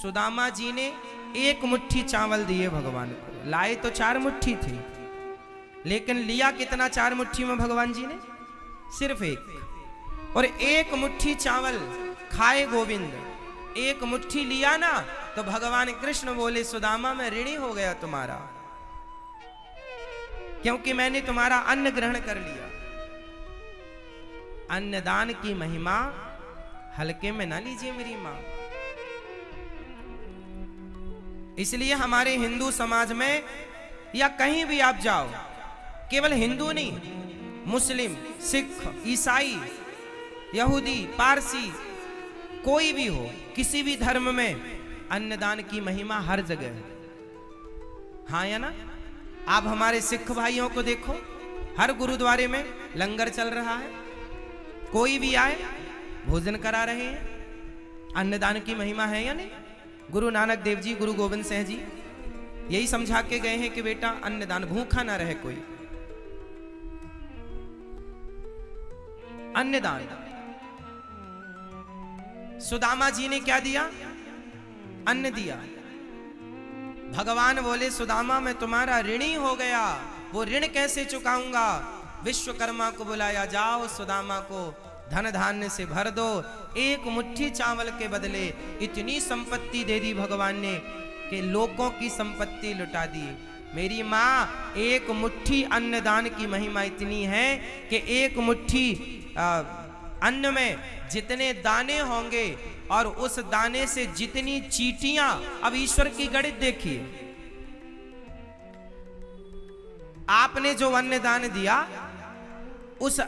सुदामा जी ने एक मुट्ठी चावल दिए भगवान को। लाए तो 4 मुट्ठी थी, लेकिन लिया कितना 4 मुट्ठी में भगवान जी ने? सिर्फ एक। और एक मुट्ठी चावल खाए गोविंद, एक मुट्ठी लिया ना तो भगवान कृष्ण बोले सुदामा मैं ऋणी हो गया तुम्हारा, क्योंकि मैंने तुम्हारा अन्न ग्रहण कर लिया। अन्नदान की महिमा हल्के में ना लीजिए मेरी मां। इसलिए हमारे हिंदू समाज में या कहीं भी आप जाओ, केवल हिंदू नहीं, मुस्लिम, सिख, ईसाई, यहूदी, पारसी, कोई भी हो, किसी भी धर्म में अन्नदान की महिमा हर जगह है। हाँ या ना? आप हमारे सिख भाइयों को देखो, हर गुरुद्वारे में लंगर चल रहा है, कोई भी आए भोजन करा रहे हैं। अन्नदान की महिमा है या नहीं? गुरु नानक देव जी, गुरु गोविंद सिंह जी यही समझा के गए हैं कि बेटा अन्नदान, भूखा ना रहे कोई। अन्नदान। सुदामा जी ने क्या दिया? अन्न दिया। भगवान बोले सुदामा मैं तुम्हारा ऋणी हो गया, वो ऋण कैसे चुकाऊंगा? विश्वकर्मा को बुलाया, जाओ सुदामा को धन धान्य से भर दो। एक मुट्ठी चावल के बदले इतनी संपत्ति दे दी भगवान ने कि लोगों की संपत्ति लुटा दी। मेरी माँ, एक मुट्ठी अन्नदान की महिमा इतनी है कि एक मुट्ठी अन्न में जितने दाने होंगे और उस दाने से जितनी चींटियां, अब ईश्वर की गणित देखिए। आपने जो अन्न दान दिया, उस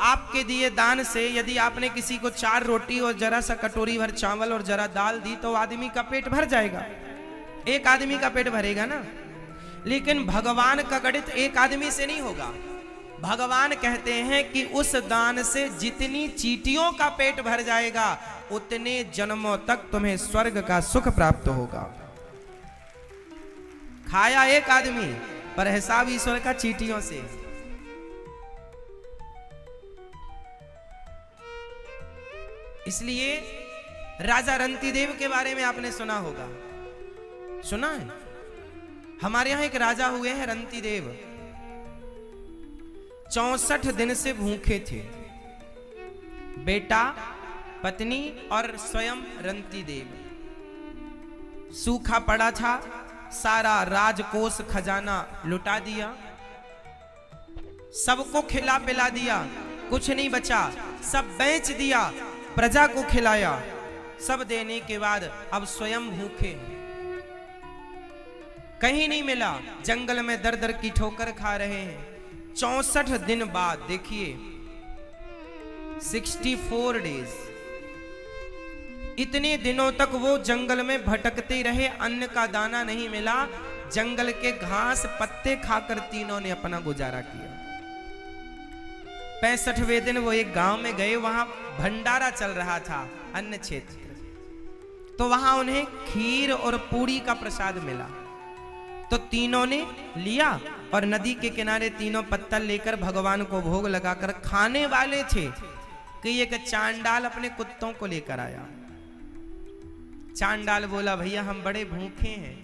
आपके दिए दान से यदि आपने किसी को 4 रोटी और जरा सा कटोरी भर चावल और जरा दाल दी तो आदमी का पेट भर जाएगा, एक आदमी का पेट भरेगा ना। लेकिन भगवान का गणित एक आदमी से नहीं होगा। भगवान कहते हैं कि उस दान से जितनी चींटियों का पेट भर जाएगा उतने जन्मों तक तुम्हें स्वर्ग का सुख प्राप्त होगा। खाया एक आदमी पर हिसाब ईश्वर का चींटियों से। इसलिए राजा रंतिदेव के बारे में आपने सुना होगा, सुना है? हमारे यहां एक राजा हुए हैं रंतिदेव, 64 दिन से भूखे थे, बेटा, पत्नी और स्वयं रंतिदेव। सूखा पड़ा था, सारा राजकोष खजाना लुटा दिया, सबको खिला पिला दिया, कुछ नहीं बचा, सब बेच दिया, प्रजा को खिलाया। सब देने के बाद अब स्वयं भूखे, कहीं नहीं मिला, जंगल में दर दर की ठोकर खा रहे हैं। 64 दिन बाद देखिए, 64 डेज, इतने दिनों तक वो जंगल में भटकते रहे, अन्न का दाना नहीं मिला, जंगल के घास पत्ते खाकर तीनों ने अपना गुजारा किया। 65वें दिन वो एक गांव में गए, वहां भंडारा चल रहा था, अन्न क्षेत्र, तो वहां उन्हें खीर और पूरी का प्रसाद मिला। तो तीनों ने लिया और नदी के किनारे तीनों पत्तल लेकर भगवान को भोग लगाकर खाने वाले थे कि एक चांडाल अपने कुत्तों को लेकर आया। चांडाल बोला भैया हम बड़े भूखे हैं,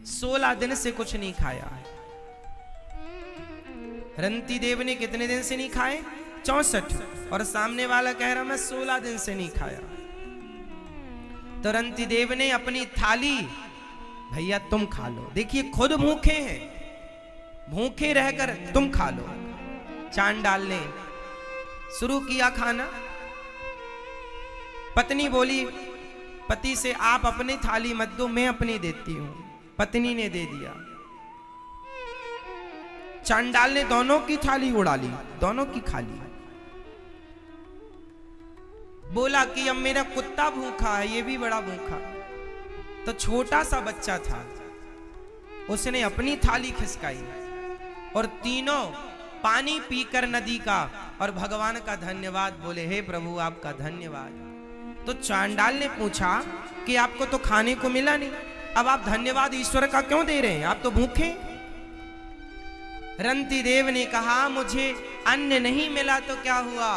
16 दिन से कुछ नहीं खाया है। रंतिदेव ने कितने दिन से नहीं खाए? 64। और सामने वाला कह रहा मैं 16 दिन से नहीं खाया। तो रंतिदेव ने अपनी थाली, भैया तुम खा लो, देखिए खुद भूखे हैं, भूखे रहकर तुम खा लो। चांडाल ने शुरू किया खाना। पत्नी बोली पति से आप अपनी थाली मत दो, मैं अपनी देती हूं। पत्नी ने दे दिया। चांडाल ने दोनों की थाली उड़ा ली, दोनों की खा ली। बोला कि अब मेरा कुत्ता भूखा है, ये भी बड़ा भूखा। तो छोटा सा बच्चा था, उसने अपनी थाली खिसकाई और तीनों पानी पीकर नदी का और भगवान का धन्यवाद बोले, हे प्रभु आपका धन्यवाद। तो चांडाल ने पूछा कि आपको तो खाने को मिला नहीं, अब आप धन्यवाद ईश्वर का क्यों दे रहे हैं, आप तो भूखे। रंतिदेव ने कहा मुझे अन्न नहीं मिला तो क्या हुआ,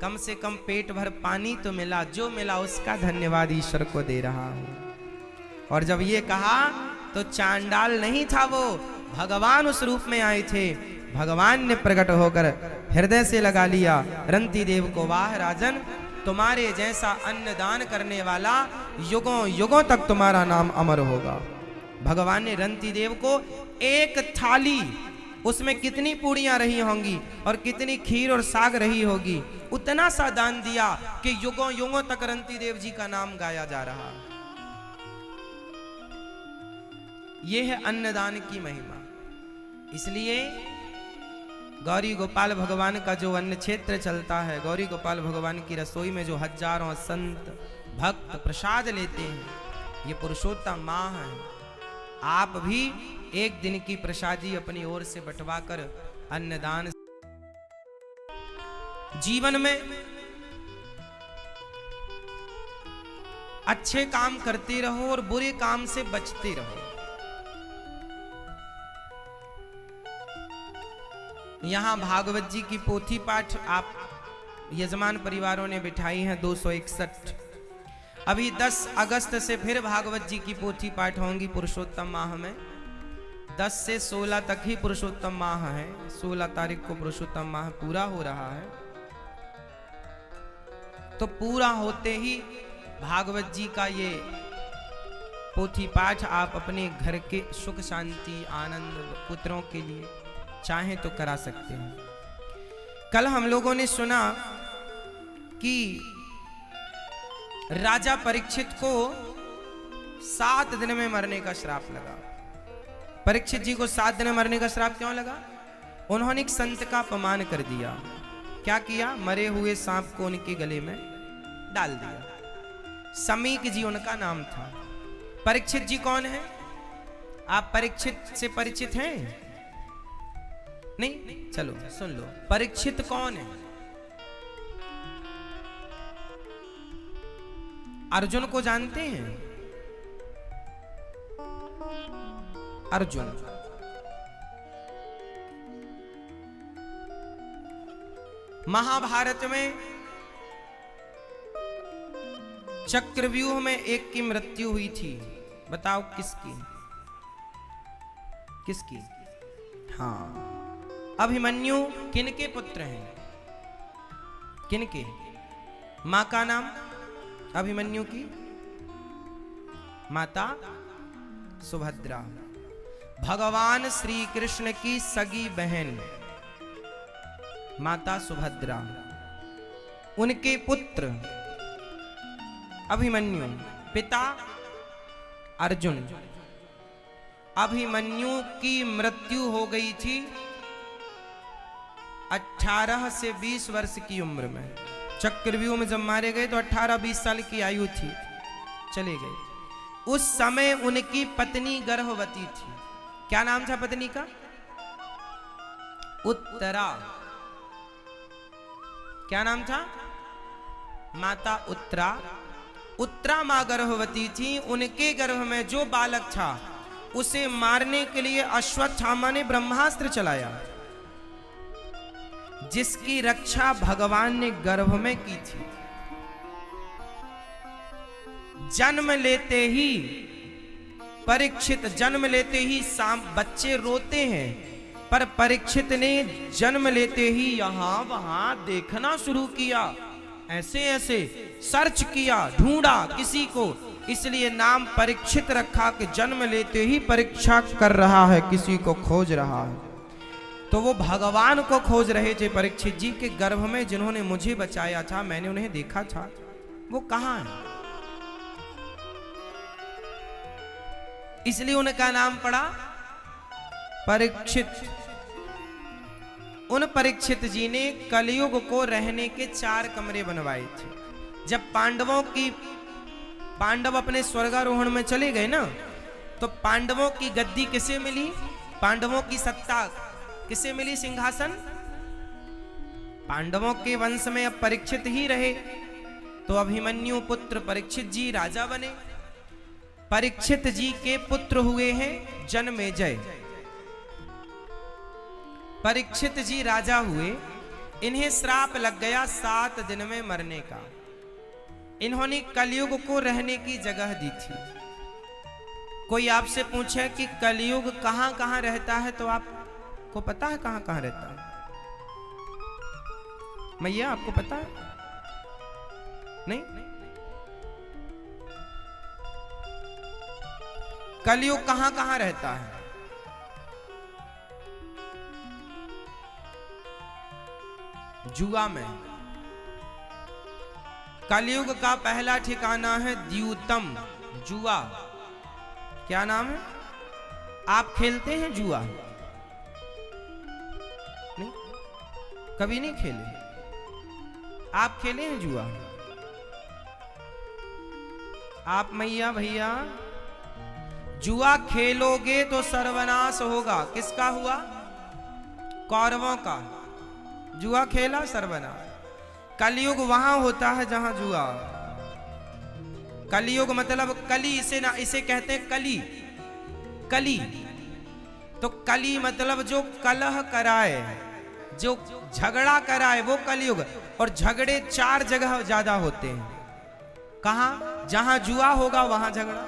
कम से कम पेट भर पानी तो मिला, जो मिला उसका धन्यवाद ईश्वर को दे रहा हूं। और जब ये कहा तो चांडाल नहीं था वो, भगवान उस रूप में आए थे। भगवान ने प्रकट होकर हृदय से लगा लिया रंती देव को, वाह राजन, तुम्हारे जैसा अन्नदान करने वाला युगों युगों तक तुम्हारा नाम अमर होगा। भगवान ने रंती देव को एक थाली, उसमें कितनी पूड़ियां रही होंगी और कितनी खीर और साग रही होगी, उतना सा दान दिया कि युगों युगों तक रंती देव जी का नाम गाया जा रहा। यह है अन्नदान की महिमा। इसलिए गौरी गोपाल भगवान का जो अन्न क्षेत्र चलता है, गौरी गोपाल भगवान की रसोई में जो हजारों संत भक्त प्रसाद लेते हैं, ये पुरुषोत्तम माह है। आप भी एक दिन की प्रसादी अपनी ओर से बंटवाकर अन्नदान, जीवन में अच्छे काम करते रहो और बुरे काम से बचते रहो। यहां भागवत जी की पोथी पाठ आप यजमान परिवारों ने बिठाई है 261। अभी 10 अगस्त से फिर भागवत जी की पोथी पाठ होंगी पुरुषोत्तम माह में। 10 से 16 तक ही पुरुषोत्तम माह है। 16 तारीख को पुरुषोत्तम माह पूरा हो रहा है। तो पूरा होते ही भागवत जी का ये पोथी पाठ आप अपने घर के सुख शांति आनंद पुत्रों के लिए चाहें तो करा सकते हैं। कल हम लोगों ने सुना कि राजा परीक्षित को 7 दिन में मरने का श्राप लगा। परीक्षित जी को 7 दिन में मरने का श्राप क्यों लगा? उन्होंने एक संत का अपमान कर दिया। क्या किया? मरे हुए सांप को उनके गले में डाल दिया। समीक जी उनका नाम था। परीक्षित जी कौन है? आप परीक्षित से परिचित हैं? नहीं? चलो सुन लो, परीक्षित कौन है? अर्जुन को जानते हैं? अर्जुन महाभारत में चक्रव्यूह में एक की मृत्यु हुई थी। बताओ किसकी? किसकी? हाँ, अभिमन्यु किनके पुत्र हैं? किनके? मां का नाम? अभिमन्यु की माता सुभद्रा, भगवान श्री कृष्ण की सगी बहन माता सुभद्रा, उनके पुत्र अभिमन्यु, पिता अर्जुन। अभिमन्यु की मृत्यु हो गई थी 18 से 20 वर्ष की उम्र में। चक्रव्यूह में जब मारे गए तो 18-20 साल की आयु थी, चले गए। उस समय उनकी पत्नी गर्भवती थी। क्या नाम था पत्नी का? उत्तरा। क्या नाम था? माता उत्तरा। उत्तरा मां गर्भवती थी। उनके गर्भ में जो बालक था उसे मारने के लिए अश्वत्थामा ने ब्रह्मास्त्र चलाया, जिसकी रक्षा भगवान ने गर्भ में की थी। जन्म लेते ही परीक्षित, जन्म लेते ही बच्चे रोते हैं, पर परीक्षित ने जन्म लेते ही यहां वहां देखना शुरू किया, ऐसे ऐसे सर्च किया, ढूंढा किसी को, इसलिए नाम परीक्षित रखा कि जन्म लेते ही परीक्षा कर रहा है, किसी को खोज रहा है। तो वो भगवान को खोज रहे थे परीक्षित जी के गर्भ में, जिन्होंने मुझे बचाया था, मैंने उन्हें देखा था, वो कहां है? इसलिए उनका नाम पड़ा परीक्षित। उन परीक्षित जी ने कलयुग को रहने के 4 कमरे बनवाए थे। जब पांडव अपने स्वर्गारोहण में चले गए ना, तो पांडवों की गद्दी किसे मिली? पांडवों की सत्ता किसे मिली? सिंहासन पांडवों के वंश में अब परीक्षित ही रहे। तो अभिमन्यु पुत्र परीक्षित जी राजा बने। परीक्षित जी के पुत्र हुए हैं जन्मेजय। परीक्षित जी राजा हुए। इन्हें श्राप लग गया 7 दिन में मरने का। इन्होंने कलयुग को रहने की जगह दी थी। कोई आपसे पूछे कि कलयुग कहां कहां रहता है तो आपको पता है कहां कहां रहता है? मैया आपको पता है? नहीं? कलयुग कहां कहां रहता है? जुआ में। कलयुग का पहला ठिकाना है द्यूतम, जुआ। क्या नाम है? आप खेलते हैं जुआ? नहीं, कभी नहीं खेले? आप खेले हैं जुआ? आप मैया भैया जुआ खेलोगे तो सर्वनाश होगा। किसका हुआ? कौरवों का। जुआ खेला सर्वनाश। कलयुग वहां होता है जहां जुआ। कलयुग मतलब कली, इसे कहते हैं कली। कली तो कली मतलब जो कलह कराए, जो झगड़ा कराए, वो कलयुग। और झगड़े 4 जगह ज्यादा होते हैं। कहां? जहां जुआ होगा वहां झगड़ा,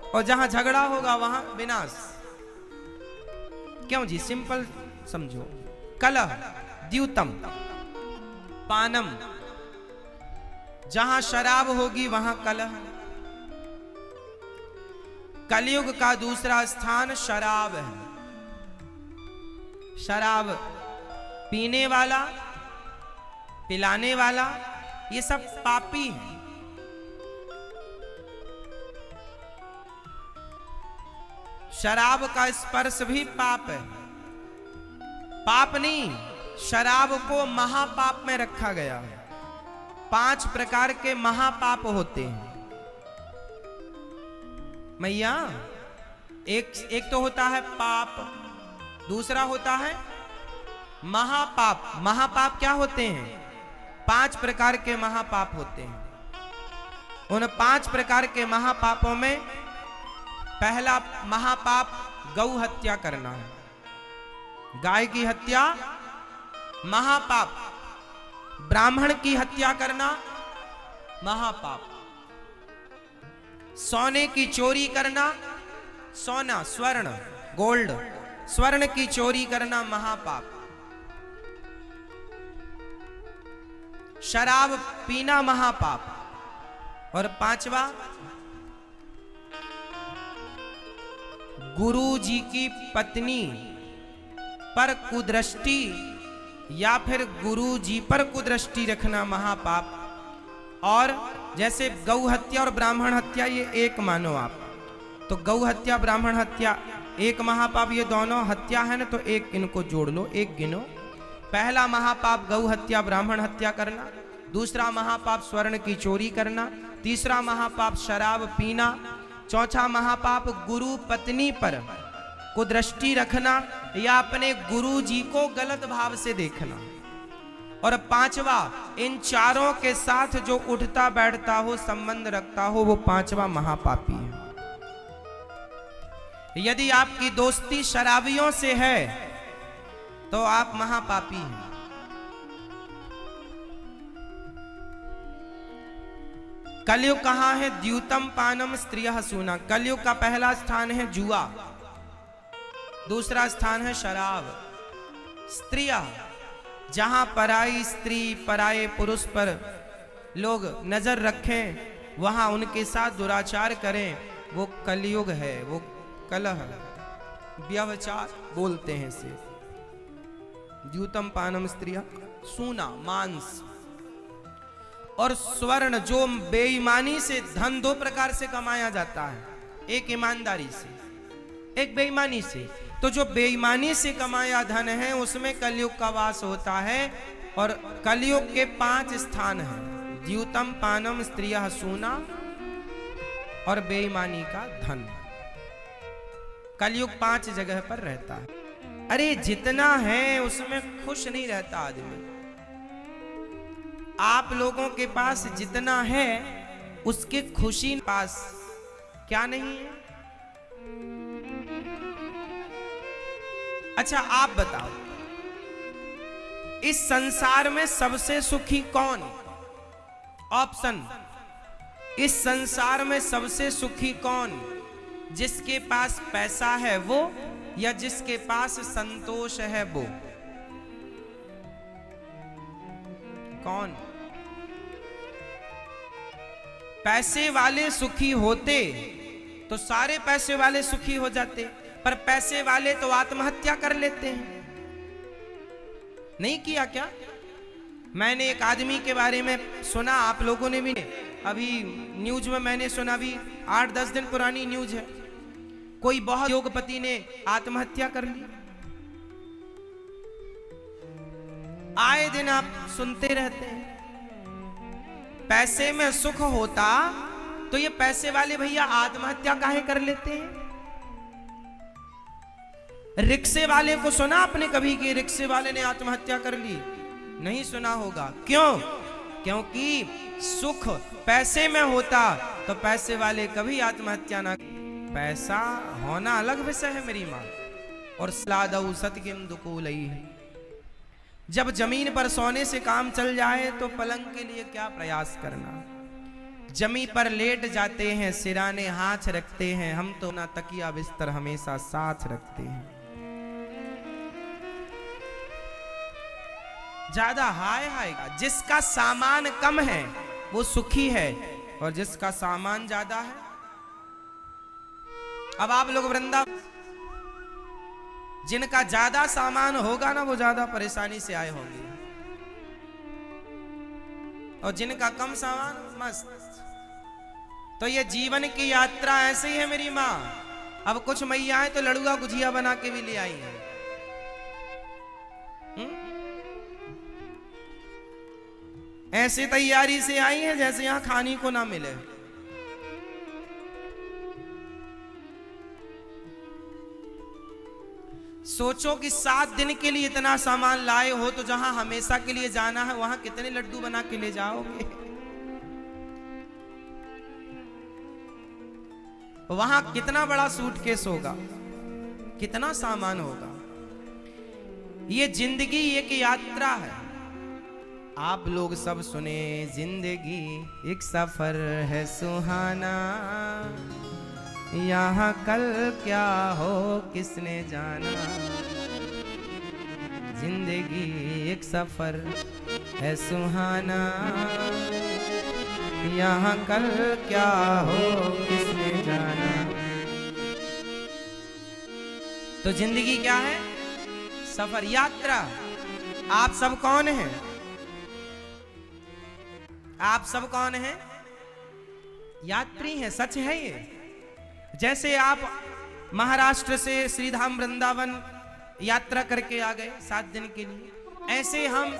और जहां झगड़ा होगा वहां विनाश। क्यों जी? सिंपल समझो। कलह, द्यूतम, पानम, जहां शराब होगी वहां कलह। कलयुग का दूसरा स्थान शराब है। शराब पीने वाला, पिलाने वाला, ये सब पापी हैं। शराब का स्पर्श भी पाप है। पाप नहीं, शराब को महापाप में रखा गया है। 5 प्रकार के महापाप होते हैं मैया। एक तो होता है पाप, दूसरा होता है महापाप। महापाप क्या होते हैं? 5 प्रकार के महापाप होते हैं। उन 5 प्रकार के महापापों में पहला महापाप गौ हत्या करना है। गाय की हत्या महापाप। ब्राह्मण की हत्या करना महापाप। सोने की चोरी करना, सोना, स्वर्ण, गोल्ड, स्वर्ण की चोरी करना महापाप। शराब पीना महापाप। और 5वां, गुरु जी की पत्नी पर कुदृष्टि या फिर गुरु जी पर कुदृष्टि रखना महापाप। और जैसे गौ हत्या और ब्राह्मण हत्या, ये एक मानो आप, तो गौ हत्या ब्राह्मण हत्या एक महापाप। ये दोनों हत्या है ना, तो एक इनको जोड़ लो, एक गिनो। पहला महापाप गौ हत्या ब्राह्मण हत्या करना, दूसरा महापाप स्वर्ण की चोरी करना, तीसरा महापाप शराब पीना, चौथा महापाप गुरु पत्नी पर कुदृष्टि रखना या अपने गुरु जी को गलत भाव से देखना। और 5वां, इन चारों के साथ जो उठता बैठता हो, संबंध रखता हो, वो 5वां महापापी है। यदि आपकी दोस्ती शराबियों से है तो आप महापापी हैं। कलयुग कहां है? द्यूतम पानम स्त्रियः सूना। कलयुग का पहला स्थान है जुआ, दूसरा स्थान है शराब। स्त्रियां, जहां पराई स्त्री पराये पुरुष पर लोग नजर रखें, वहां उनके साथ दुराचार करें, वो कलयुग है, वो कलह, व्यभिचार बोलते हैं इसे। द्यूतम पानम स्त्रियः सूना, मांस। और स्वर्ण, जो बेईमानी से धन 2 प्रकार से कमाया जाता है, एक ईमानदारी से, एक बेईमानी से। तो जो बेईमानी से कमाया धन है उसमें कलयुग का वास होता है। और कलयुग के 5 स्थान हैं, द्यूतम पानम स्त्रियः सूना और बेईमानी का धन। कलयुग 5 जगह पर रहता है। अरे जितना है उसमें खुश नहीं रहता आदमी। आप लोगों के पास जितना है उसके खुशी पास क्या नहीं है? अच्छा आप बताओ, इस संसार में सबसे सुखी कौन? ऑप्शन, इस संसार में सबसे सुखी कौन? जिसके पास पैसा है वो या जिसके पास संतोष है वो? कौन? पैसे वाले सुखी होते तो सारे पैसे वाले सुखी हो जाते, पर पैसे वाले तो आत्महत्या कर लेते हैं। नहीं किया क्या? मैंने एक आदमी के बारे में सुना, आप लोगों ने भी, अभी न्यूज में मैंने सुना, अभी 8-10 दिन पुरानी न्यूज है, कोई बहुत योगपति ने आत्महत्या कर ली। आए दिन आप सुनते रहते हैं। पैसे में सुख होता तो ये पैसे वाले भैया आत्महत्या काहे कर लेते हैं? रिक्शे वाले को सुना आपने कभी कि रिक्शे वाले ने आत्महत्या कर ली? नहीं सुना होगा। क्यों? क्योंकि सुख पैसे में होता तो पैसे वाले कभी आत्महत्या ना। पैसा होना अलग विषय है मेरी मां, और स्लादऊ सतगिम दुकूलई है। जब जमीन पर सोने से काम चल जाए तो पलंग के लिए क्या प्रयास करना। जमी पर लेट जाते हैं, सिराने हाथ रखते हैं, हम तो ना तकिया बिस्तर हमेशा साथ रखते हैं। ज्यादा हाय हाय का, जिसका सामान कम है वो सुखी है, और जिसका सामान ज्यादा है। अब आप लोग वृंदावन, जिनका ज्यादा सामान होगा ना वो ज्यादा परेशानी से आए होंगे, और जिनका कम सामान मस्त। तो ये जीवन की यात्रा ऐसे ही है मेरी माँ। अब कुछ मैयाएं तो लड़ुआ गुजिया बना के भी ले आई हैं। ऐसे तैयारी से आई हैं जैसे यहां खाने को ना मिले। सोचो कि 7 दिन के लिए इतना सामान लाए हो तो जहां हमेशा के लिए जाना है वहां कितने लड्डू बना के ले जाओगे? वहां कितना बड़ा सूटकेस होगा, कितना सामान होगा। ये जिंदगी एक यात्रा है। आप लोग सब सुने, जिंदगी एक सफर है सुहाना, यहाँ कल क्या हो किसने जाना। जिंदगी एक सफर है सुहाना, यहाँ कल क्या हो किसने जाना। तो जिंदगी क्या है? सफर, यात्रा। आप सब कौन हैं? आप सब कौन हैं? यात्री हैं, सच है ये। जैसे आप महाराष्ट्र से श्रीधाम वृंदावन यात्रा करके आ गए 7 दिन के लिए, ऐसे हम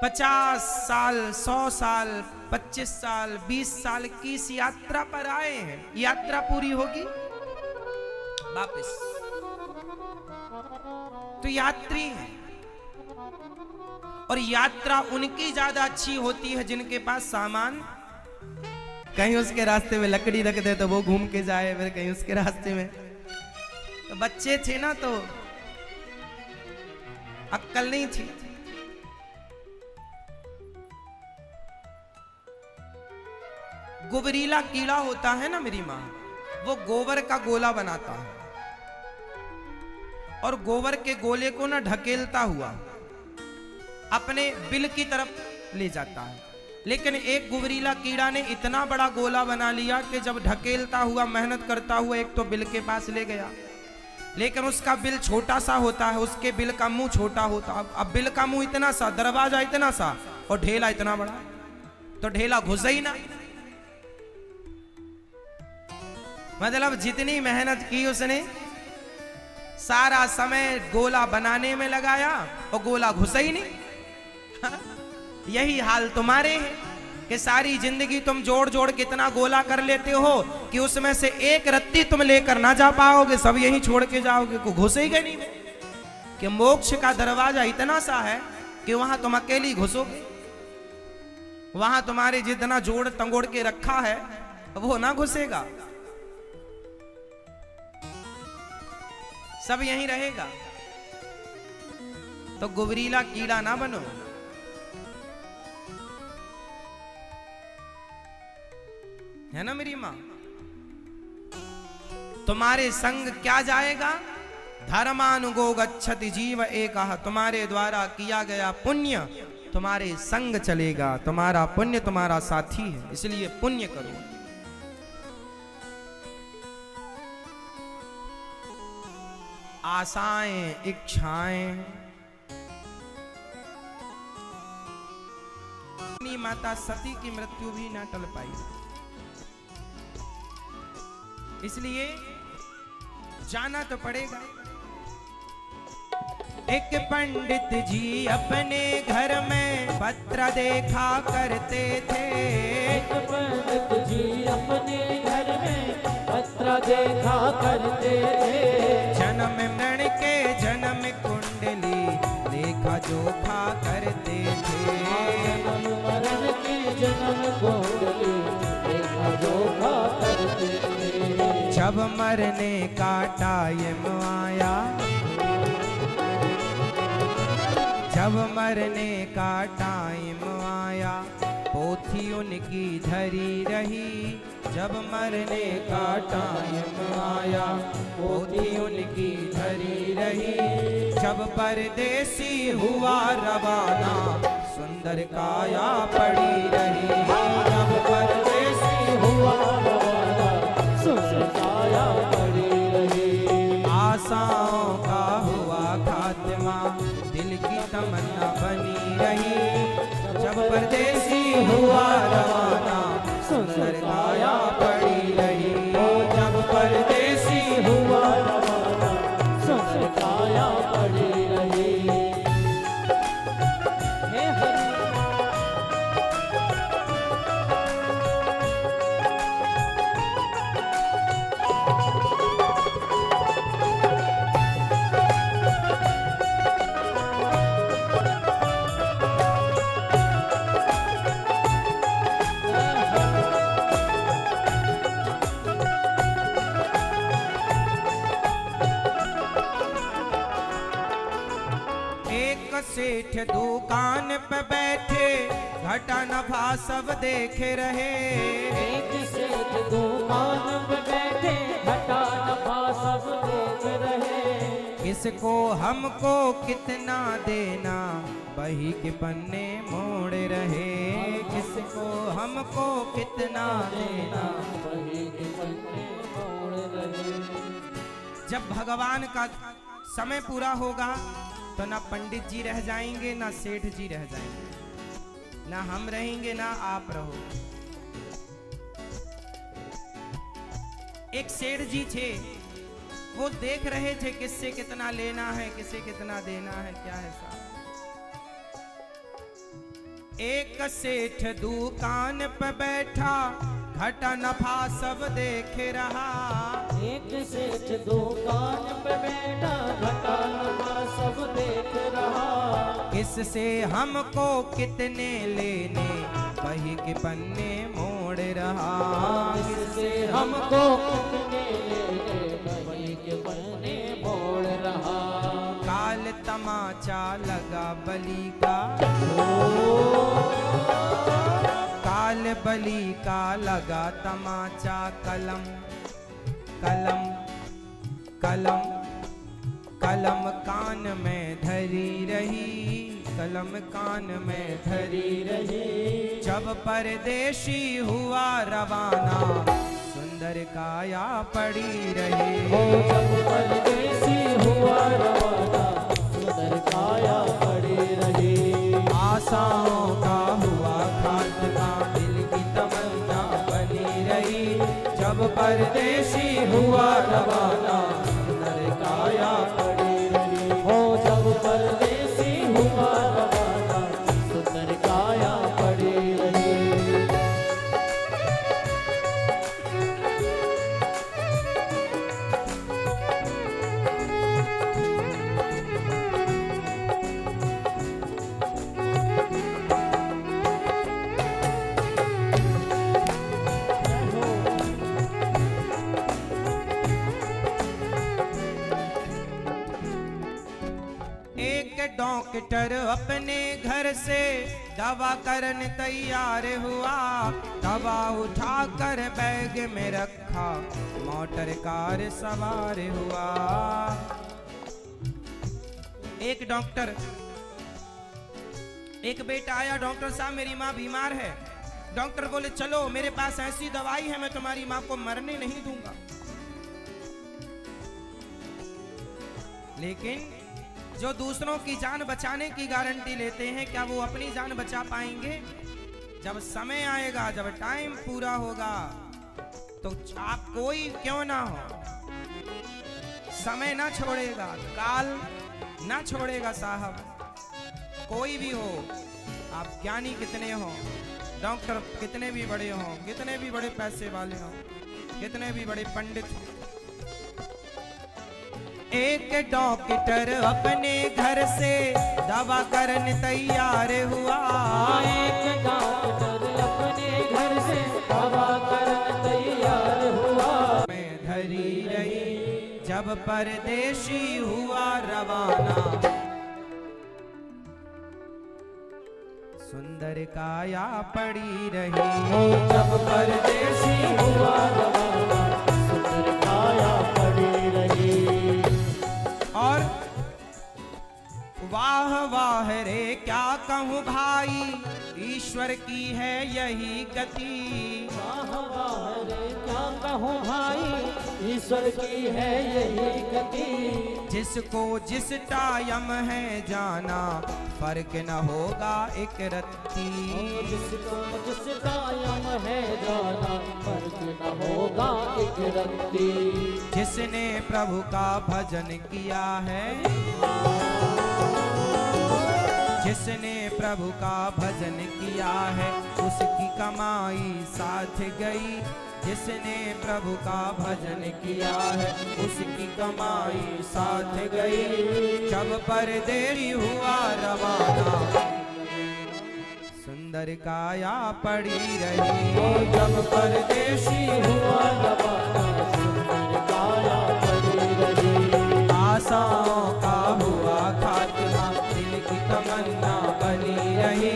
50 साल, 100 साल, 25 साल, 20 साल की इस यात्रा पर आए हैं। यात्रा पूरी होगी वापस। तो यात्री हैं, और यात्रा उनकी ज्यादा अच्छी होती है जिनके पास सामान, कहीं उसके रास्ते में लकड़ी रख दे तो वो घूम के जाए, फिर कहीं उसके रास्ते में। तो बच्चे थे ना तो अक्कल नहीं थी। गुबरीला कीड़ा होता है ना मेरी मां, वो गोबर का गोला बनाता है और गोबर के गोले को ना ढकेलता हुआ अपने बिल की तरफ ले जाता है। लेकिन एक गुबरीला कीड़ा ने इतना बड़ा गोला बना लिया कि जब ढकेलता हुआ, मेहनत करता हुआ एक तो बिल के पास ले गया, लेकिन उसका बिल छोटा सा होता है, उसके बिल का मुंह छोटा होता है। अब बिल का मुंह इतना सा, दरवाजा इतना सा और ढेला इतना बड़ा, तो ढेला घुसा ही ना। मतलब जितनी मेहनत की उसने, सारा समय गोला बनाने में लगाया और गोला घुसा ही नहीं। यही हाल तुम्हारे है कि सारी जिंदगी तुम जोड़ जोड़ के इतना गोला कर लेते हो कि उसमें से एक रत्ती तुम लेकर ना जा पाओगे, सब यहीं छोड़ के जाओगे, को घुसेगा नहीं। कि मोक्ष का दरवाजा इतना सा है कि वहां तुम अकेली घुसोगे, वहां तुम्हारे जितना जोड़ तंगोड़ के रखा है वो ना घुसेगा, सब यहीं रहेगा। तो गुबरीला कीड़ा ना बनो। है ना मेरी मां? तुम्हारे संग क्या जाएगा? धर्मानुगो गच्छति जीव एकः, तुम्हारे द्वारा किया गया पुण्य तुम्हारे संग चलेगा। तुम्हारा पुण्य तुम्हारा साथी है, इसलिए पुण्य करो। आशाएं, इच्छाएं, अपनी माता सती की मृत्यु भी न टल पाई, इसलिए जाना तो पड़ेगा। एक पंडित जी अपने घर में पत्र देखा करते थे। एक पंडित जी अपने घर में पत्र देखा करते थे। जन्म मरण के जन्म कुंडली लेखा जोखा करते थे। जन्म मरण के जन्म कुंडली लेखा जोखा करते थे। जब मरने का टाइम आया, जब मरने का टाइम आया, पोथी उनकी धरी रही। जब मरने का टाइम आया, पोथी उनकी धरी रही। जब परदेसी हुआ रवाना, सुंदर काया पड़ी रही। जब परदेसी हुआ रवाना, सुंदर काया पड़ी रही। आशाओं का हुआ खात्मा, दिल की तमन्ना बनी रही। जब परदेसी हुआ रवाना, सुंदर काया पड़ी रही। जब परदेसी हुआ रवाना, सुंदर काया पड़ी रही। हे हरि सेठ दुकान पे बैठे, घटा नफा सब देख रहे। एक सेठ दुकान पे बैठे, घटा नफा सब देख रहे। किसको हमको कितना देना, बही के पन्ने मोड़ रहे। किसको हमको कितना देना, बही के पन्ने मोड़ रहे। जब भगवान का समय पूरा होगा तो ना पंडित जी रह जाएंगे, ना सेठ जी रह जाएंगे, ना हम रहेंगे, ना आप रहो। एक सेठ जी थे, वो देख रहे थे किससे कितना लेना है, किसे कितना देना है, क्या है साहब। एक सेठ दुकान पे बैठा, घटा नफा सब देख रहा। एक सेठ दुकान पे बैठा, घटा नफा सब देख रहा। किससे हमको कितने लेने, बही के पन्ने मोड़ रहा। किससे हमको कितने लेने, बही के पन्ने मोड़ रहा। काल तमाचा लगा बलि का, काल बलि का लगा तमाचा। कलम कलम कलम कलम कान में धरी रही। कलम कान में धरी रही। जब परदेशी हुआ रवाना, सुंदर काया पड़ी रही। जब परदेसी हुआ रवाना, सुंदर काया पड़ी रही। आशाओं का हुआ खात्मा, दिल की तमन्ना बनी रही। जब परदेसी हुआ रवाना, सुंदर काया पड़ी रही। हो जब परदेसी हुआ रवाना, सुंदर काया पड़ी रही। डॉक्टर अपने घर से दवा करने तैयार हुआ, दवा उठाकर बैग में रखा, मोटर कार सवार हुआ। एक डॉक्टर, एक बेटा आया, डॉक्टर साहब मेरी माँ बीमार है। डॉक्टर बोले चलो मेरे पास ऐसी दवाई है, मैं तुम्हारी माँ को मरने नहीं दूंगा। लेकिन जो दूसरों की जान बचाने की गारंटी लेते हैं, क्या वो अपनी जान बचा पाएंगे? जब समय आएगा, जब टाइम पूरा होगा, तो आप कोई क्यों ना हो, समय ना छोड़ेगा, काल ना छोड़ेगा साहब। कोई भी हो, आप ज्ञानी कितने हो, डॉक्टर कितने भी बड़े हो, कितने भी बड़े पैसे वाले हो, कितने भी बड़े पंडित हो, एक डॉक्टर अपने घर से दवा करने तैयार हुआ। एक डॉक्टर अपने घर से दवा करने तैयार हुआ। मैं धरी रही जब परदेशी हुआ रवाना, सुंदर काया पड़ी रही। जब परदेशी हुआ रवाना, सुंदर काया पड़ी रही। और वाह वाह रे क्या कहूँ भाई, ईश्वर की है यही गति। वाह वाह रे क्या कहूँ भाई, ईश्वर की है यही गति। जिसको जिस टाइम है जाना, फर्क न होगा एक रत्ती। जिसको जिस टाइम है जाना, फर्क न होगा एक रत्ती। जिसने प्रभु का भजन किया है, जिसने प्रभु का भजन किया है, उसकी कमाई साथ गई। जिसने प्रभु का भजन किया है, उसकी कमाई साथ गई। जब परदेशी हुआ रवाना, सुंदर काया पड़ी रही। जब परदेशी हुआ रवाना, सुंदर काया पड़ी रही। आशाओं का हुआ खात्मा, दिल की तमन्ना बनी रही।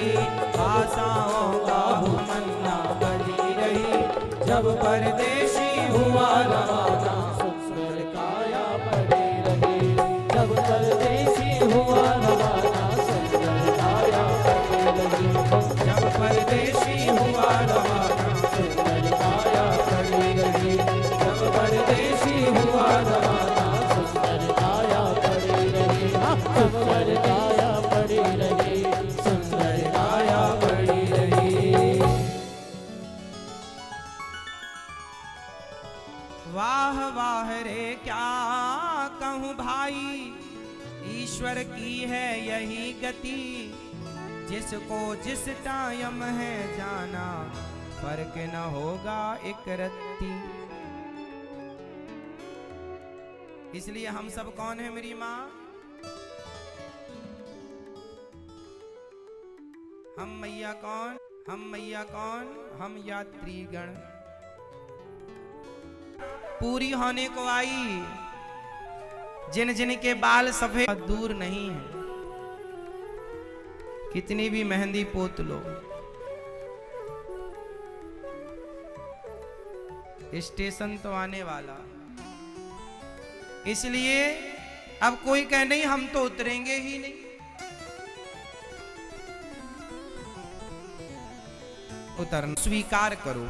आशाओं का तमन्ना बनी रही। जब परदेशी हुआ रवाना, सुंदर काया पड़ी रही। जब परदेशी हुआ रवाना, सुंदर काया पड़ी रही। जब परदेशी हुआ रवाना, सुंदर काया पड़ी रही। जब परदेशी हुआ रवाना, सुंदर काया पड़ी रही। सुंदर काया पड़ी रही। सुंदर काया पड़ी रही। वाह वाह रे क्या कहूँ भाई, ईश्वर की है यही गति। जिसको जिस टाइम है जाना, फर्क न होगा एक रत्ती। इसलिए हम सब कौन है मेरी माँ? हम मैया कौन? हम मैया कौन? हम यात्रीगण। पूरी होने को आई, जिन जिन के बाल सफेद दूर नहीं है, कितनी भी मेहंदी पोत लो, स्टेशन तो आने वाला। इसलिए अब कोई कहे नहीं हम तो उतरेंगे ही नहीं, उतरना स्वीकार करो।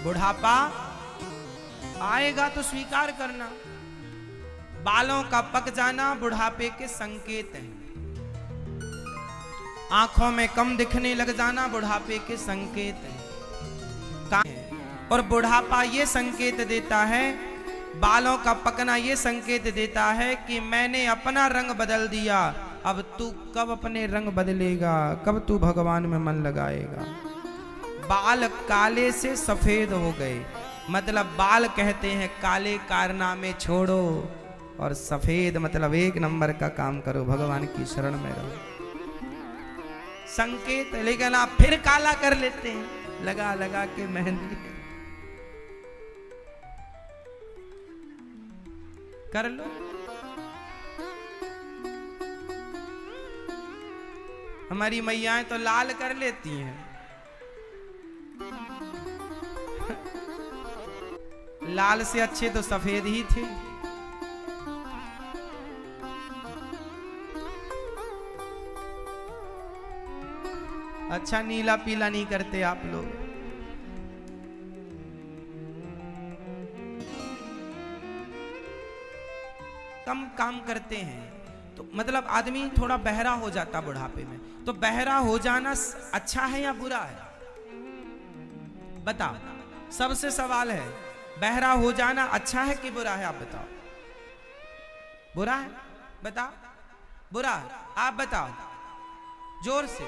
बुढ़ापा आएगा तो स्वीकार करना। बालों का पक जाना बुढ़ापे के संकेत हैं। आंखों में कम दिखने लग जाना बुढ़ापे के संकेत हैं। और बुढ़ापा ये संकेत देता है, बालों का पकना ये संकेत देता है कि मैंने अपना रंग बदल दिया, अब तू कब अपने रंग बदलेगा, कब तू भगवान में मन लगाएगा। बाल काले से सफेद हो गए, मतलब बाल कहते हैं काले कारनामे छोड़ो, और सफेद मतलब एक नंबर का काम करो, भगवान की शरण में रहो। संकेत। लेकिन आप फिर काला कर लेते हैं लगा लगा के मेहंदी। कर लो, हमारी मैयाएं तो लाल कर लेती हैं, लाल से अच्छे तो सफेद ही थे। अच्छा नीला पीला नहीं करते आप लोग। कम काम करते हैं तो मतलब आदमी थोड़ा बहरा हो जाता बुढ़ापे में। तो बहरा हो जाना अच्छा है या बुरा है? बताओ, सबसे सवाल है, बहरा हो जाना अच्छा है कि बुरा है? आप बताओ। बुरा है? बताओ। बुरा है? आप बताओ जोर से।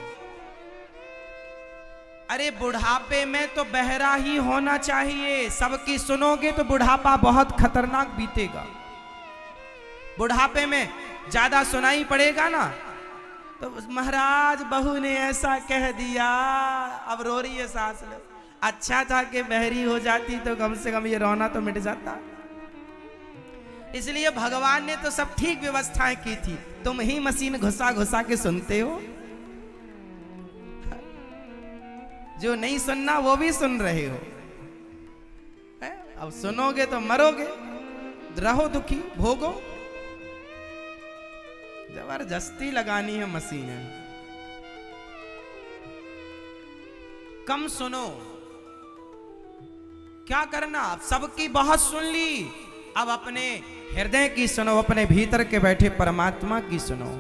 अरे बुढ़ापे में तो बहरा ही होना चाहिए। सबकी सुनोगे तो बुढ़ापा बहुत खतरनाक बीतेगा। बुढ़ापे में ज्यादा सुनाई पड़ेगा ना तो महाराज बहू ने ऐसा कह दिया, अब रो रही है सास लोग। अच्छा था कि बहरी हो जाती तो कम से कम ये रोना तो मिट जाता। इसलिए भगवान ने तो सब ठीक व्यवस्थाएं की थी, तुम ही मशीन घुसा घुसा के सुनते हो। जो नहीं सुनना वो भी सुन रहे हो। अब सुनोगे तो मरोगे, रहो दुखी, भोगो। जबरदस्ती लगानी है मशीन। कम सुनो। क्या करना, आप सबकी बहुत सुन ली, अब अपने हृदय की सुनो, अपने भीतर के बैठे परमात्मा की सुनो।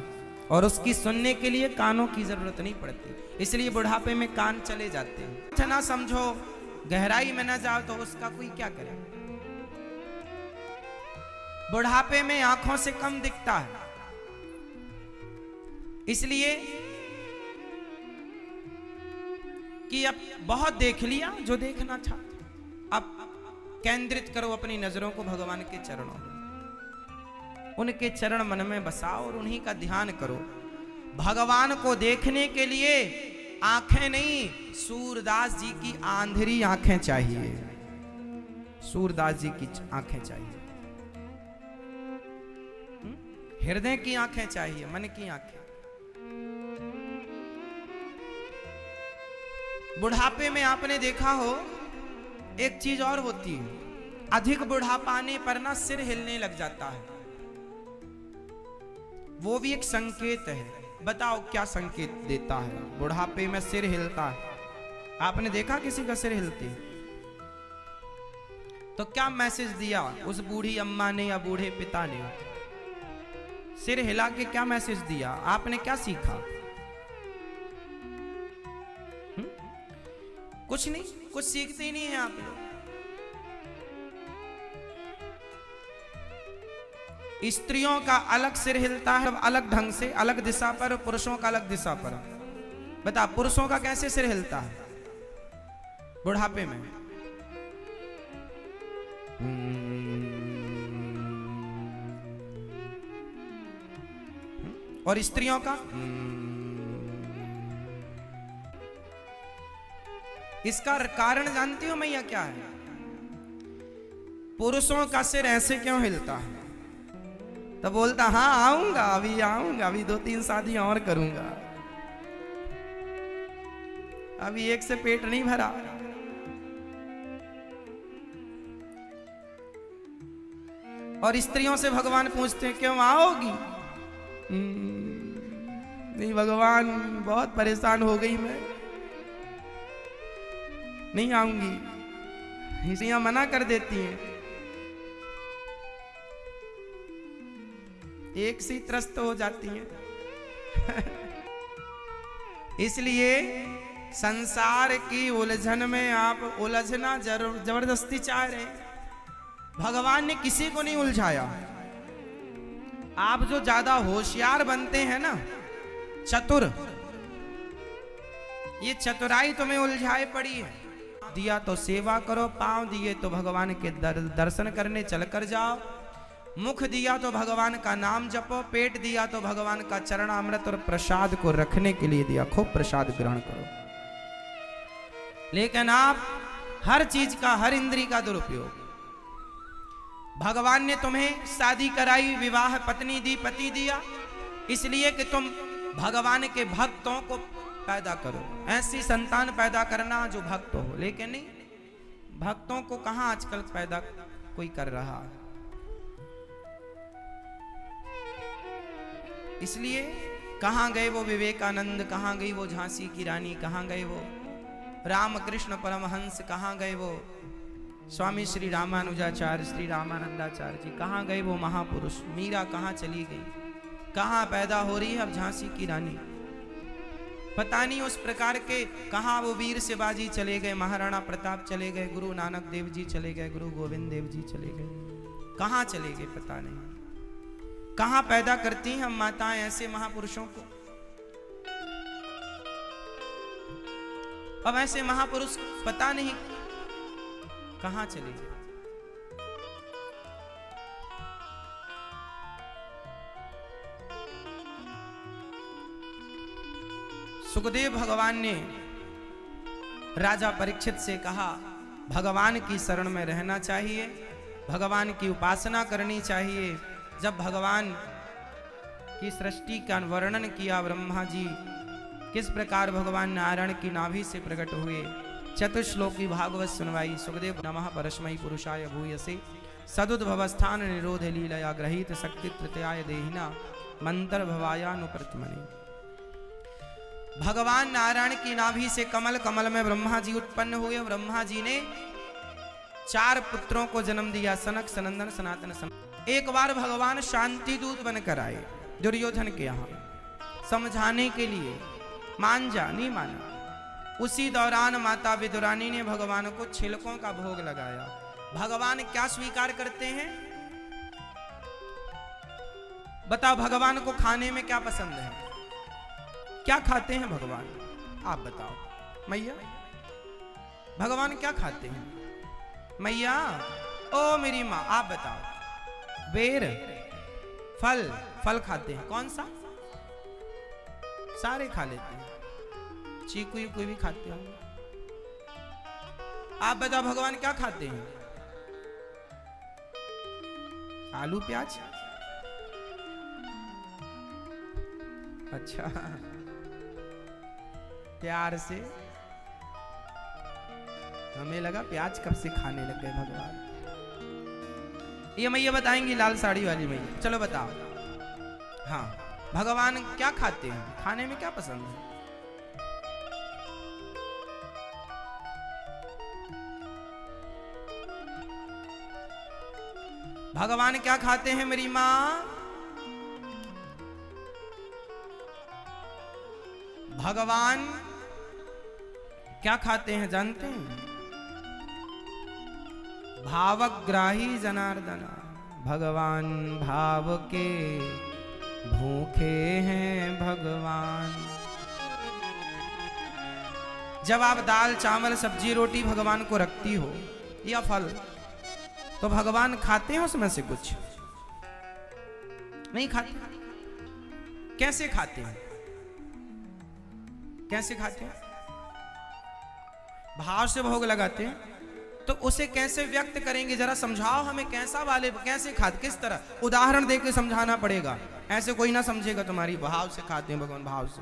और उसकी सुनने के लिए कानों की जरूरत नहीं पड़ती। इसलिए बुढ़ापे में कान चले जाते हैं। अच्छा ना समझो, गहराई में ना जाओ तो उसका कोई क्या करे। बुढ़ापे में आंखों से कम दिखता है, इसलिए कि अब बहुत देख लिया जो देखना था। अब केंद्रित करो अपनी नजरों को भगवान के चरणों में। उनके चरण मन में बसाओ और उन्हीं का ध्यान करो। भगवान को देखने के लिए आंखें नहीं, सूरदास जी की आंधेरी आंखें चाहिए। सूरदास जी की आंखें चाहिए, हृदय की आंखें चाहिए, मन की आंखें। बुढ़ापे में आपने देखा हो एक चीज और होती है, अधिक बुढ़ापा आने पर ना सिर हिलने लग जाता है। वो भी एक संकेत है। बताओ क्या संकेत देता है बुढ़ापे में सिर हिलता है? आपने देखा किसी का सिर हिलते? तो क्या मैसेज दिया उस बूढ़ी अम्मा ने या बूढ़े पिता ने? सिर हिला के क्या मैसेज दिया? आपने क्या सीखा? कुछ नहीं, कुछ सीखते ही नहीं है आप लोग। स्त्रियों का अलग सिर हिलता है, अलग ढंग से, अलग दिशा पर, पुरुषों का अलग दिशा पर। बता, पुरुषों का कैसे सिर हिलता है बुढ़ापे में? और स्त्रियों का? इसका कारण जानती हो मैया क्या है? पुरुषों का सिर ऐसे क्यों हिलता है? तो बोलता हाँ आऊंगा, अभी आऊंगा, अभी 2-3 शादी और करूंगा, अभी एक से पेट नहीं भरा। और स्त्रियों से भगवान पूछते हैं क्यों आओगी? नहीं भगवान, बहुत परेशान हो गई मैं, नहीं आऊंगी। स्त्रियां मना कर देती हैं, एक सी त्रस्त हो जाती हैं। इसलिए संसार की उलझन में आप उलझना जबरदस्ती चाह रहे हैं। भगवान ने किसी को नहीं उलझाया। आप जो ज्यादा होशियार बनते हैं ना, चतुर, ये चतुराई तुम्हें उलझाए पड़ी है। दिया तो सेवा करो, पांव दिए तो भगवान के दर्शन करने चलकर जाओ, मुख दिया तो भगवान का नाम जपो, पेट दिया तो भगवान का चरणामृत और प्रसाद को रखने के लिए दिया, खूब प्रसाद ग्रहण करो। लेकिन आप हर चीज का, हर इंद्री का दुरुपयोग। भगवान ने तुम्हें शादी कराई, विवाह पत्नी दी, पति दिया, इसलिए कि तुम भगवान के भक्तों को पैदा करो, ऐसी संतान पैदा करना जो भक्त हो। लेकिन नहीं, भक्तों को कहां आजकल पैदा कोई कर रहा है। इसलिए कहां गए वो विवेकानंद, कहां गई वो झांसी की रानी, कहां गए वो रामकृष्ण परमहंस, कहां गए वो स्वामी श्री रामानुजाचार्य, श्री रामानंदाचार्य जी, कहां गए वो महापुरुष। मीरा कहां चली गई, कहां पैदा हो रही है अब झांसी की रानी। पता नहीं उस प्रकार के कहां वो वीर शिवाजी चले गए, महाराणा प्रताप चले गए, गुरु नानक देव जी चले गए, गुरु गोविंद देव जी चले गए, कहां चले गए पता नहीं। कहां पैदा करती हैं हम माताएं ऐसे महापुरुषों को। अब ऐसे महापुरुष पता नहीं कहां चले गए। सुखदेव भगवान ने राजा परीक्षित से कहा, भगवान की शरण में रहना चाहिए, भगवान की उपासना करनी चाहिए। जब भगवान की सृष्टि का वर्णन किया, ब्रह्मा जी किस प्रकार भगवान नारायण की नाभि से प्रकट हुए, चतुश्लोकी भागवत सुनवाई। सुखदेव नमः परस्मै पुरुषाय भूयसे सदुद्भवस्थान निरोध लीलया ग्रहीत शक्ति तृतीयाय देहिना मंत्र भवायानुप्रतमने। भगवान नारायण की नाभि से कमल, कमल में ब्रह्मा जी उत्पन्न हुए। ब्रह्मा जी ने 4 पुत्रों को जन्म दिया, सनक, सनंदन, सनातन, सनक। एक बार भगवान शांति दूत बनकर आए दुर्योधन के यहां समझाने के लिए, मान जा, नहीं माना। उसी दौरान माता विदुरानी ने भगवान को छिलकों का भोग लगाया। भगवान क्या स्वीकार करते हैं बताओ, भगवान को खाने में क्या पसंद है, क्या खाते हैं भगवान, आप बताओ मैया, भगवान क्या खाते हैं मैया, ओ मेरी माँ आप बताओ। बेर, फल, फल खाते हैं, कौन सा, सारे खा लेते हैं, चीकू कोई भी खाते होंगे। आप बताओ भगवान क्या खाते हैं, आलू प्याज, अच्छा प्यार से, हमें लगा प्याज कब से खाने लग गए भगवान। ये मैया बताएंगी, लाल साड़ी वाली मैया, चलो बताओ। हाँ, भगवान क्या खाते हैं, खाने में क्या पसंद है। भगवान क्या खाते हैं मेरी माँ, भगवान क्या खाते हैं जानते हैं, भावग्राही जनार्दना, भगवान भाव के भूखे हैं भगवान। जब आप दाल चावल सब्जी रोटी भगवान को रखती हो या फल, तो भगवान खाते हैं उसमें से कुछ, नहीं खाते। कैसे खाते हैं, कैसे खाते हैं, भाव से भोग लगाते हैं, तो उसे कैसे व्यक्त करेंगे जरा समझाओ हमें, कैसा वाले, कैसे खाते, किस तरह, उदाहरण देके समझाना पड़ेगा। ऐसे कोई ना समझेगा तुम्हारी, भाव से खाते हैं भगवान, भाव से,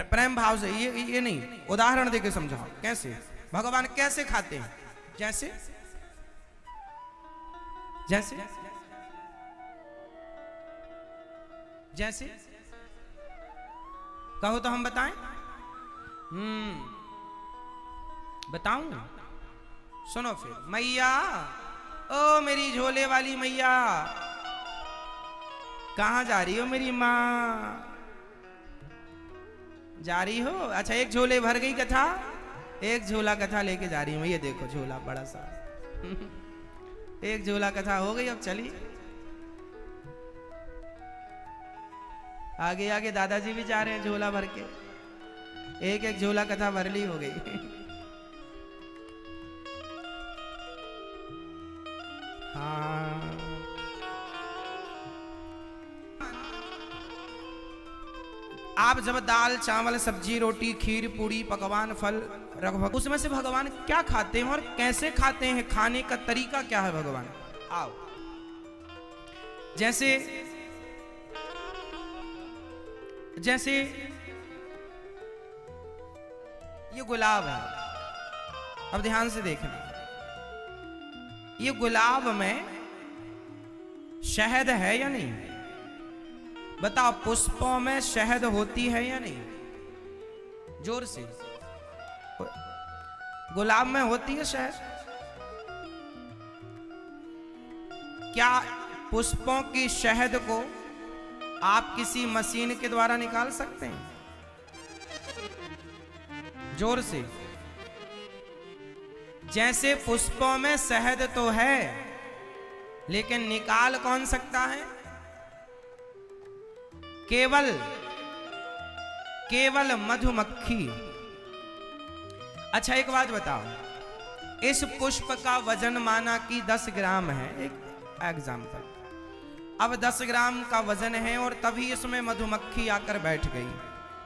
प्रेम भाव से, ये नहीं, उदाहरण देके समझाओ कैसे भगवान कैसे खाते हैं। जैसे जैसे जैसे कहो तो हम बताएं, बताऊं, सुनो फिर। मैया, ओ मेरी झोले वाली मैया, कहां जा रही हो मेरी माँ, जा रही हो, अच्छा एक झोले भर गई कथा, एक झोला कथा लेके जा रही हूं। ये देखो झोला बड़ा सा एक झोला कथा हो गई, अब चली आगे आगे दादाजी भी जा रहे हैं झोला भर के, एक एक झोला कथा भर ली हो गई हाँ, आप जब दाल चावल सब्जी रोटी खीर पूरी पकवान फल रख, उसमें से भगवान क्या खाते हैं और कैसे खाते हैं, खाने का तरीका क्या है भगवान। आओ, जैसे जैसे ये गुलाब है, अब ध्यान से देखना, ये गुलाब में शहद है या नहीं? बताओ, पुष्पों में शहद होती है या नहीं? जोर से। गुलाब में होती है शहद? क्या पुष्पों की शहद को आप किसी मशीन के द्वारा निकाल सकते हैं? जोर से। जैसे पुष्पों में शहद तो है, लेकिन निकाल कौन सकता है? केवल मधुमक्खी। अच्छा एक बात बताओ, इस पुष्प का वजन माना कि 10 ग्राम है, एक एग्जाम्पल। अब 10 ग्राम का वजन है और तभी इसमें मधुमक्खी आकर बैठ गई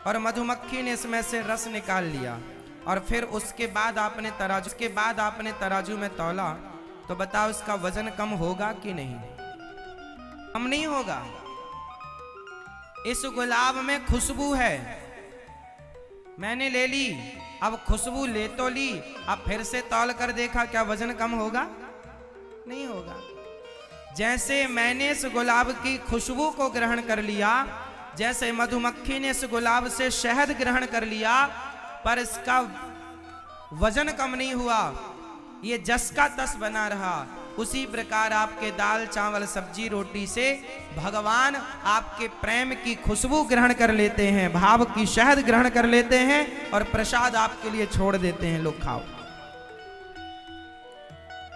और मधुमक्खी ने इसमें से रस निकाल लिया और फिर उसके बाद आपने तराजू में तौला, तो बताओ इसका वजन कम होगा कि नहीं? कम नहीं होगा। इस गुलाब में खुशबू है, मैंने ले ली, अब खुशबू ले तो ली, अब फिर से तौल कर देखा, क्या वजन कम होगा? नहीं होगा। जैसे मैंने इस गुलाब की खुशबू को ग्रहण कर लिया, जैसे मधुमक्खी ने इस गुलाब से शहद ग्रहण कर लिया, पर इसका वजन कम नहीं हुआ, ये जस का तस बना रहा। उसी प्रकार आपके दाल चावल सब्जी रोटी से भगवान आपके प्रेम की खुशबू ग्रहण कर लेते हैं, भाव की शहद ग्रहण कर लेते हैं और प्रसाद आपके लिए छोड़ देते हैं, लो खाओ।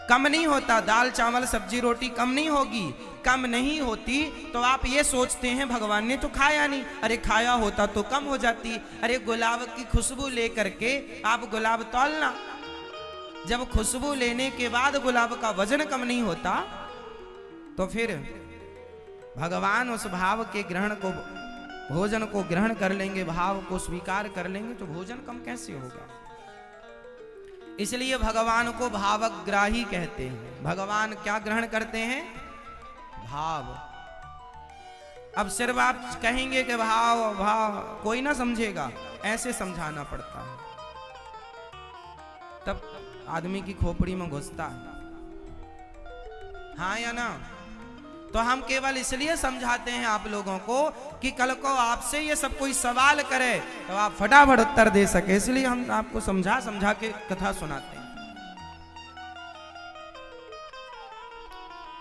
कम नहीं होता, दाल चावल सब्जी रोटी कम नहीं होगी। कम नहीं होती तो आप ये सोचते हैं भगवान ने तो खाया नहीं, अरे खाया होता तो कम हो जाती। अरे गुलाब की खुशबू लेकर के आप गुलाब तौलना, जब खुशबू लेने के बाद गुलाब का वजन कम नहीं होता, तो फिर भगवान उस भाव के ग्रहण को, भोजन को ग्रहण कर लेंगे, भाव को स्वीकार कर लेंगे, तो भोजन कम कैसे होगा? इसलिए भगवान को भावग्राही कहते हैं। भगवान क्या ग्रहण करते हैं? भाव। अब सिर्फ आप कहेंगे कि भाव भाव, कोई ना समझेगा, ऐसे समझाना पड़ता है, तब आदमी की खोपड़ी में घुसता है। हाँ या ना? तो हम केवल इसलिए समझाते हैं आप लोगों को कि कल को आपसे ये सब कोई सवाल करे तो आप फटाफट उत्तर दे सके, इसलिए हम आपको समझा समझा के कथा सुनाते हैं।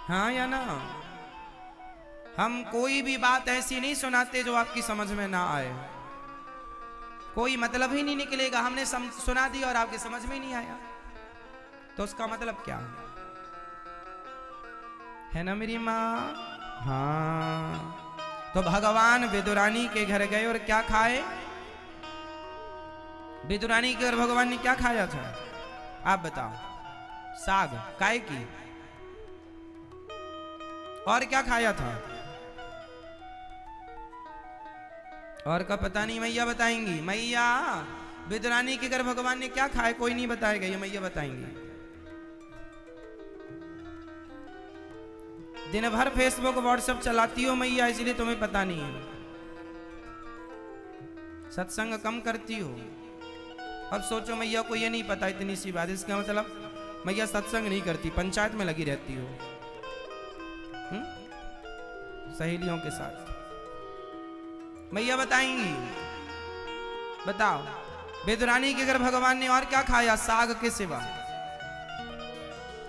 हाँ या ना? हम कोई भी बात ऐसी नहीं सुनाते जो आपकी समझ में ना आए, कोई मतलब ही नहीं निकलेगा। हमने सुना दी और आपकी समझ में नहीं आया, तो उसका मतलब क्या है ना मेरी माँ? हाँ। तो भगवान विदुरानी के घर गए और क्या खाए? विदुरानी के घर भगवान ने क्या खाया था? आप बताओ। साग, काय की, और क्या खाया था? और का पता नहीं, मैया बताएंगी। मैया, विदुरानी के घर भगवान ने क्या खाया? कोई नहीं बताएगा, ये मैया बताएंगी। दिन भर फेसबुक व्हाट्सएप चलाती हो मैया, इसलिए तुम्हें पता नहीं है। सत्संग कम करती हो। अब सोचो मैया को ये नहीं पता, इतनी सी बात, इसका मतलब मैया सत्संग नहीं करती, पंचायत में लगी रहती हो सहेलियों के साथ। मैया बताएंगी। बताओ, विदुरानी के घर भगवान ने और क्या खाया साग के सिवा?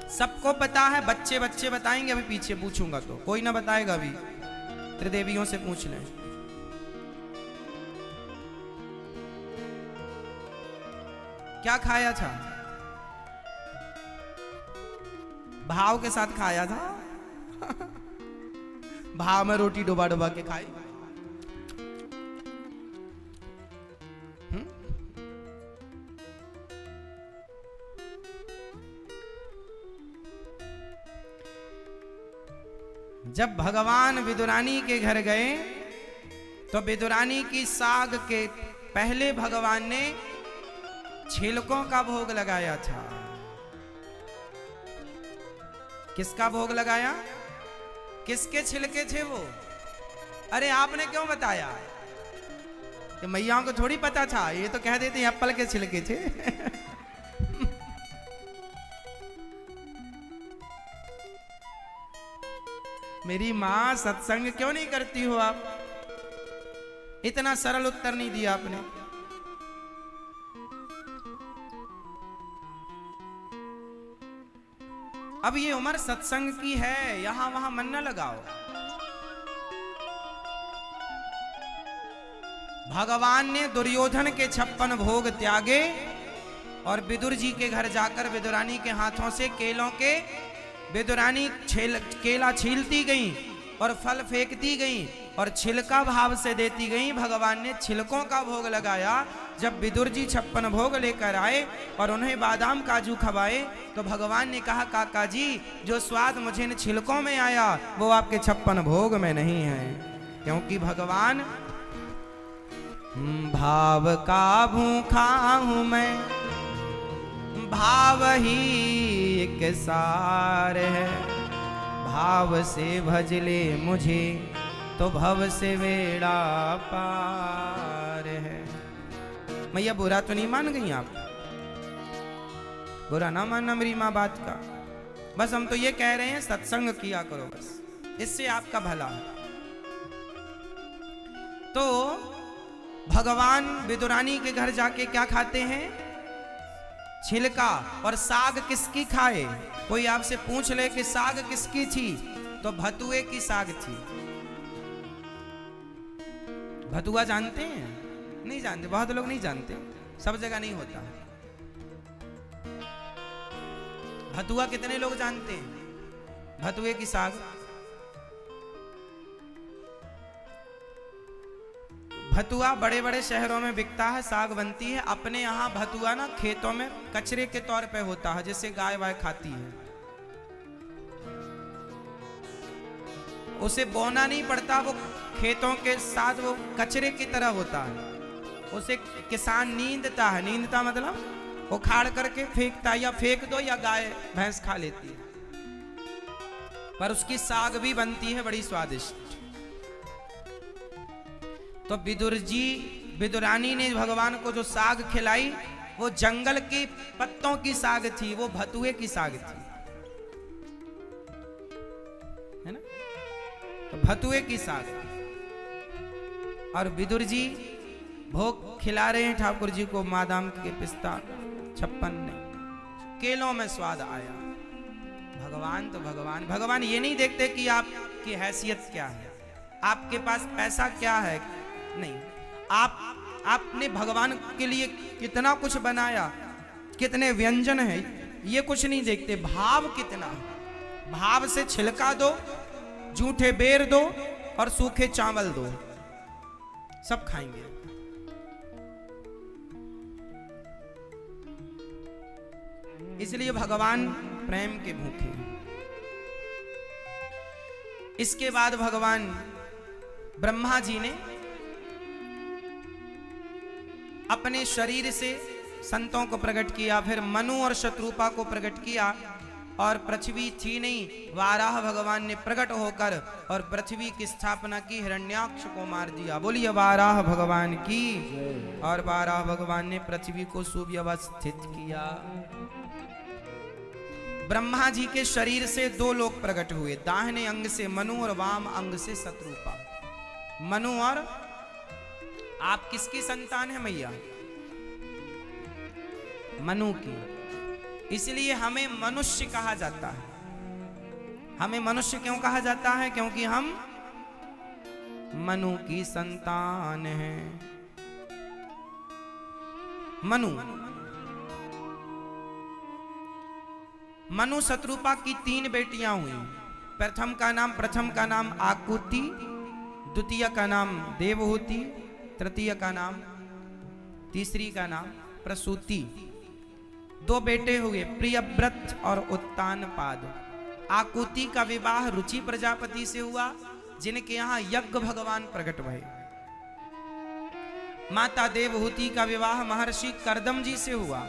सबको पता है, बच्चे बच्चे बताएंगे, अभी पीछे पूछूंगा तो कोई ना बताएगा, अभी त्रिदेवियों से पूछ लें। क्या खाया था? भाव के साथ खाया था भाव में रोटी डुबा डुबा के खाई। जब भगवान विदुरानी के घर गए तो विदुरानी की साग के पहले भगवान ने छिलकों का भोग लगाया था। किसका भोग लगाया? किसके छिलके थे वो? अरे आपने क्यों बताया? ये मैयाओं को थोड़ी पता था, ये तो कह देते एप्पल के छिलके थे। मेरी मां सत्संग क्यों नहीं करती हो आप? इतना सरल उत्तर नहीं दिया आपने। अब ये उम्र सत्संग की है, यहां वहां मन न लगाओ। भगवान ने दुर्योधन के 56 भोग त्यागे और विदुर जी के घर जाकर विदुरानी के हाथों से केलों के विदुरानी केला छीलती गई और फल फेंकती गई और छिलका भाव से देती गई। भगवान ने छिलकों का भोग लगाया। जब विदुर जी 56 भोग लेकर आए और उन्हें बादाम काजू खवाए तो भगवान ने कहा, काका जी जो स्वाद मुझे इन छिलकों में आया वो आपके 56 भोग में नहीं है, क्योंकि भगवान भाव का भूखा हूं मैं, भाव ही एक सार है, भाव से भज ले मुझे तो भव से बेड़ा पार है। मैया बुरा तो नहीं मान गई आप? बुरा ना मानना मेरी माँ बात का। बस हम तो ये कह रहे हैं सत्संग किया करो, बस इससे आपका भला है। तो भगवान विदुरानी के घर जाके क्या खाते हैं? छिलका। और साग किसकी खाए? कोई आपसे पूछ ले कि साग किसकी थी, तो भतुए की साग थी। भतुआ जानते हैं? नहीं जानते, बहुत लोग नहीं जानते, सब जगह नहीं होता। भतुआ कितने लोग जानते हैं? भतुए की साग। भतुआ बड़े बड़े शहरों में बिकता है, साग बनती है। अपने यहाँ भतुआ ना खेतों में कचरे के तौर पे होता है, जिसे गाय वाय खाती है। उसे बोना नहीं पड़ता, वो खेतों के साथ वो कचरे की तरह होता है। उसे किसान नींदता है, नींदता मतलब उखाड़ करके फेंकता है, या फेंक दो या गाय भैंस खा लेती है। पर उसकी साग भी बनती है बड़ी स्वादिष्ट। तो विदुरानी ने भगवान को जो साग खिलाई वो जंगल के पत्तों की साग थी, वो भतुए की साग थी, है ना? तो भतुए की साग। और विदुर जी भोग खिला रहे हैं ठाकुर जी को, बादाम के पिस्ता 56 ने, केलों में स्वाद आया। भगवान तो भगवान ये नहीं देखते कि आपकी हैसियत क्या है, आपके पास पैसा क्या है, नहीं। आपने भगवान के लिए कितना कुछ बनाया, कितने व्यंजन हैं, ये कुछ नहीं देखते। भाव कितना, भाव से छिलका दो, जूठे बेर दो और सूखे चावल दो, सब खाएंगे। इसलिए भगवान प्रेम के भूखे। इसके बाद भगवान ब्रह्मा जी ने अपने शरीर से संतों को प्रकट किया, फिर मनु और शत्रुपा को प्रकट किया। और पृथ्वी थी नहीं, वाराह भगवान ने प्रकट होकर और पृथ्वी की स्थापना की, हिरण्याक्ष को मार दिया। बोलिए वाराह भगवान की। और वाराह भगवान ने पृथ्वी को सुव्यवस्थित किया। ब्रह्मा जी के शरीर से 2 लोग प्रकट हुए, दाहिने अंग से मनु और वाम अंग से शत्रुपा। मनु और आप किसकी संतान है मैया? मनु की। इसलिए हमें मनुष्य कहा जाता है। हमें मनुष्य क्यों कहा जाता है? क्योंकि हम मनु की संतान हैं। मनु शत्रुपा की 3 बेटियां हुई। प्रथम का नाम आकुति, द्वितीय का नाम देवहूति, तृतीय का नाम, तीसरी का नाम प्रसूति। 2 बेटे हुए, प्रियव्रत और उत्तानपाद। आकुति का विवाह रुचि प्रजापति से हुआ, जिनके यहाँ यज्ञ भगवान प्रकट भये। माता देवहूति का विवाह महर्षि कर्दम जी से हुआ।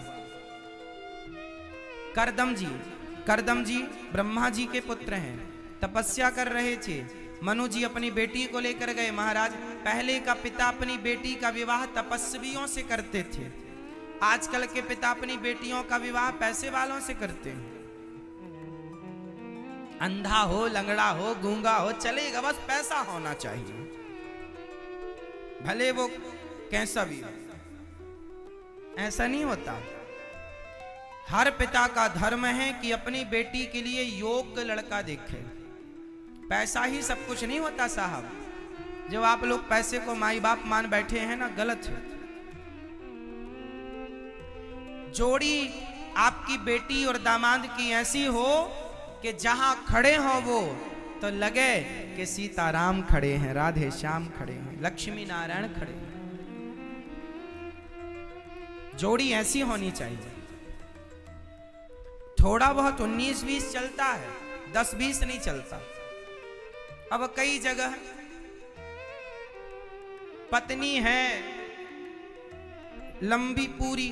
कर्दम जी ब्रह्मा जी के पुत्र हैं, तपस्या कर रहे थे, मनु जी अपनी बेटी को लेकर गए। महाराज, पहले का पिता अपनी बेटी का विवाह तपस्वियों से करते थे, आजकल के पिता अपनी बेटियों का विवाह पैसे वालों से करते हैं। अंधा हो, लंगड़ा हो, गूंगा हो, चलेगा, बस पैसा होना चाहिए, भले वो कैसा भी हो। ऐसा नहीं होता। हर पिता का धर्म है कि अपनी बेटी के लिए योग्य लड़का देखे। पैसा ही सब कुछ नहीं होता साहब। जब आप लोग पैसे को माई बाप मान बैठे हैं ना, गलत है। जोड़ी आपकी बेटी और दामाद की ऐसी हो कि जहां खड़े हो वो तो लगे कि सीताराम खड़े हैं, राधे श्याम खड़े हैं, लक्ष्मी नारायण खड़े हैं। जोड़ी ऐसी होनी चाहिए। थोड़ा बहुत 19-20 चलता है, 10-20 नहीं चलता। अब कई जगह पत्नी है लंबी पूरी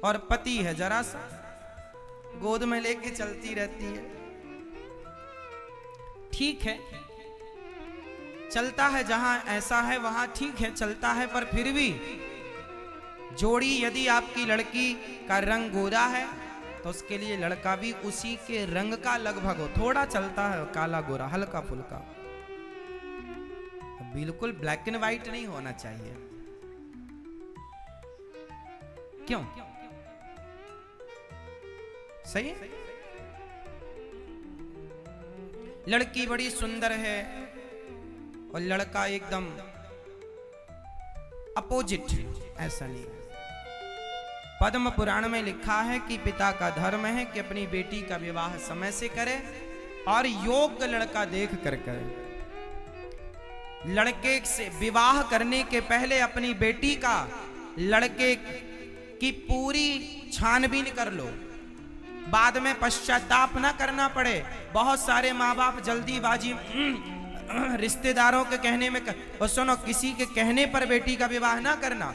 और पति है जरा सा, गोद में लेके चलती रहती है। ठीक है, चलता है, जहां ऐसा है वहां ठीक है, चलता है। पर फिर भी जोड़ी यदि आपकी लड़की का रंग गोरा है तो उसके लिए लड़का भी उसी के रंग का लगभग हो। थोड़ा चलता है काला गोरा, हल्का फुल्का, बिल्कुल ब्लैक एंड व्हाइट नहीं होना चाहिए। क्यों? सही? लड़की बड़ी सुंदर है और लड़का एकदम अपोजिट है, ऐसा नहीं। पद्म पुराण में लिखा है कि पिता का धर्म है कि अपनी बेटी का विवाह समय से करे और योग्य लड़का देख कर करे। लड़के से विवाह करने के पहले अपनी बेटी का, लड़के की पूरी छानबीन कर लो, बाद में पश्चाताप ना करना पड़े। बहुत सारे माँ बाप जल्दीबाजी रिश्तेदारों के कहने में और सुनो, किसी के कहने पर बेटी का विवाह ना करना।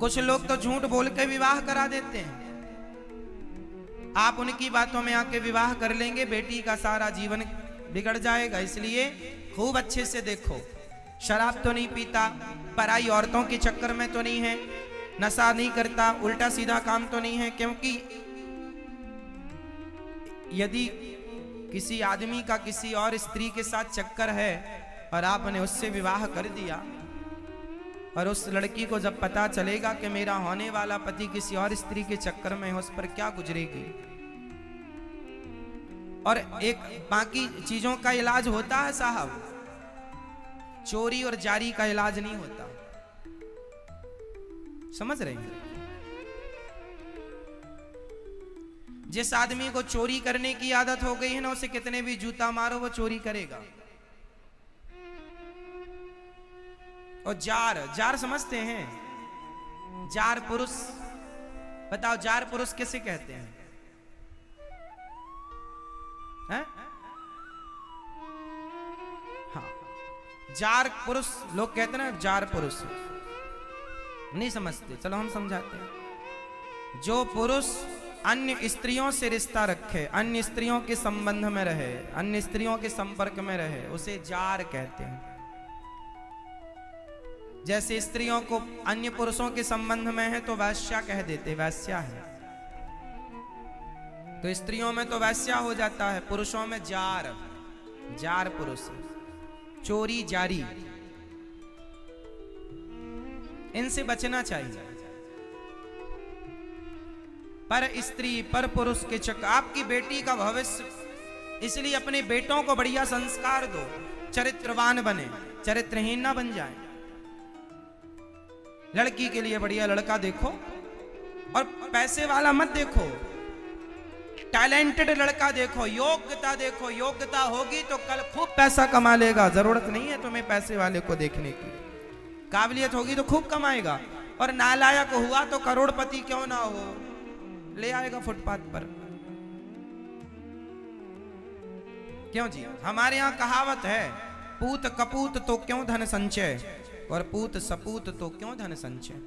कुछ लोग तो झूठ बोल के विवाह करा देते हैं। आप उनकी बातों में आके विवाह कर लेंगे, बेटी का सारा जीवन बिगड़ जाएगा। इसलिए खूब अच्छे से देखो, शराब तो नहीं पीता, पराई औरतों के चक्कर में तो नहीं है, नशा नहीं करता, उल्टा सीधा काम तो नहीं है। क्योंकि यदि किसी आदमी का किसी और स्त्री के साथ चक्कर है और आपने उससे विवाह कर दिया और उस लड़की को जब पता चलेगा कि मेरा होने वाला पति किसी और स्त्री के चक्कर में है, उस पर क्या गुजरेगी। और एक बाकी चीजों का इलाज होता है साहब, चोरी और जारी का इलाज नहीं होता। समझ रहे हैं? जिस आदमी को चोरी करने की आदत हो गई है ना, उसे कितने भी जूता मारो वो चोरी करेगा। और जार समझते हैं? जार पुरुष, बताओ जार पुरुष किसे कहते हैं? हैं? हाँ, जार पुरुष लोग कहते हैं ना, जार पुरुष नहीं समझते। चलो हम समझाते हैं। जो पुरुष अन्य स्त्रियों से रिश्ता रखे, अन्य स्त्रियों के संबंध में रहे, अन्य स्त्रियों के संपर्क में रहे, उसे जार कहते हैं। जैसे स्त्रियों को अन्य पुरुषों के संबंध में है तो वैश्या कह देते, वैश्या है। तो स्त्रियों में तो वैश्या हो जाता है, पुरुषों में जार, जार पुरुष। चोरी जारी, इनसे बचना चाहिए। पर स्त्री पर पुरुष के चक्कर, आपकी बेटी का भविष्य, इसलिए अपने बेटों को बढ़िया संस्कार दो, चरित्रवान बने, चरित्रहीन ना बन जाए। लड़की के लिए बढ़िया लड़का देखो और पैसे वाला मत देखो, टैलेंटेड लड़का देखो, योग्यता देखो। योग्यता होगी तो कल खूब पैसा कमा लेगा, जरूरत नहीं है तुम्हें पैसे वाले को देखने की। काबिलियत होगी तो खूब कमाएगा, और नालायक हुआ तो करोड़पति क्यों ना हो, ले आएगा फुटपाथ पर। क्यों जी? हमारे यहां कहावत है, पूत कपूत तो क्यों धन संचय, और पूत सपूत तो क्यों धन संचय।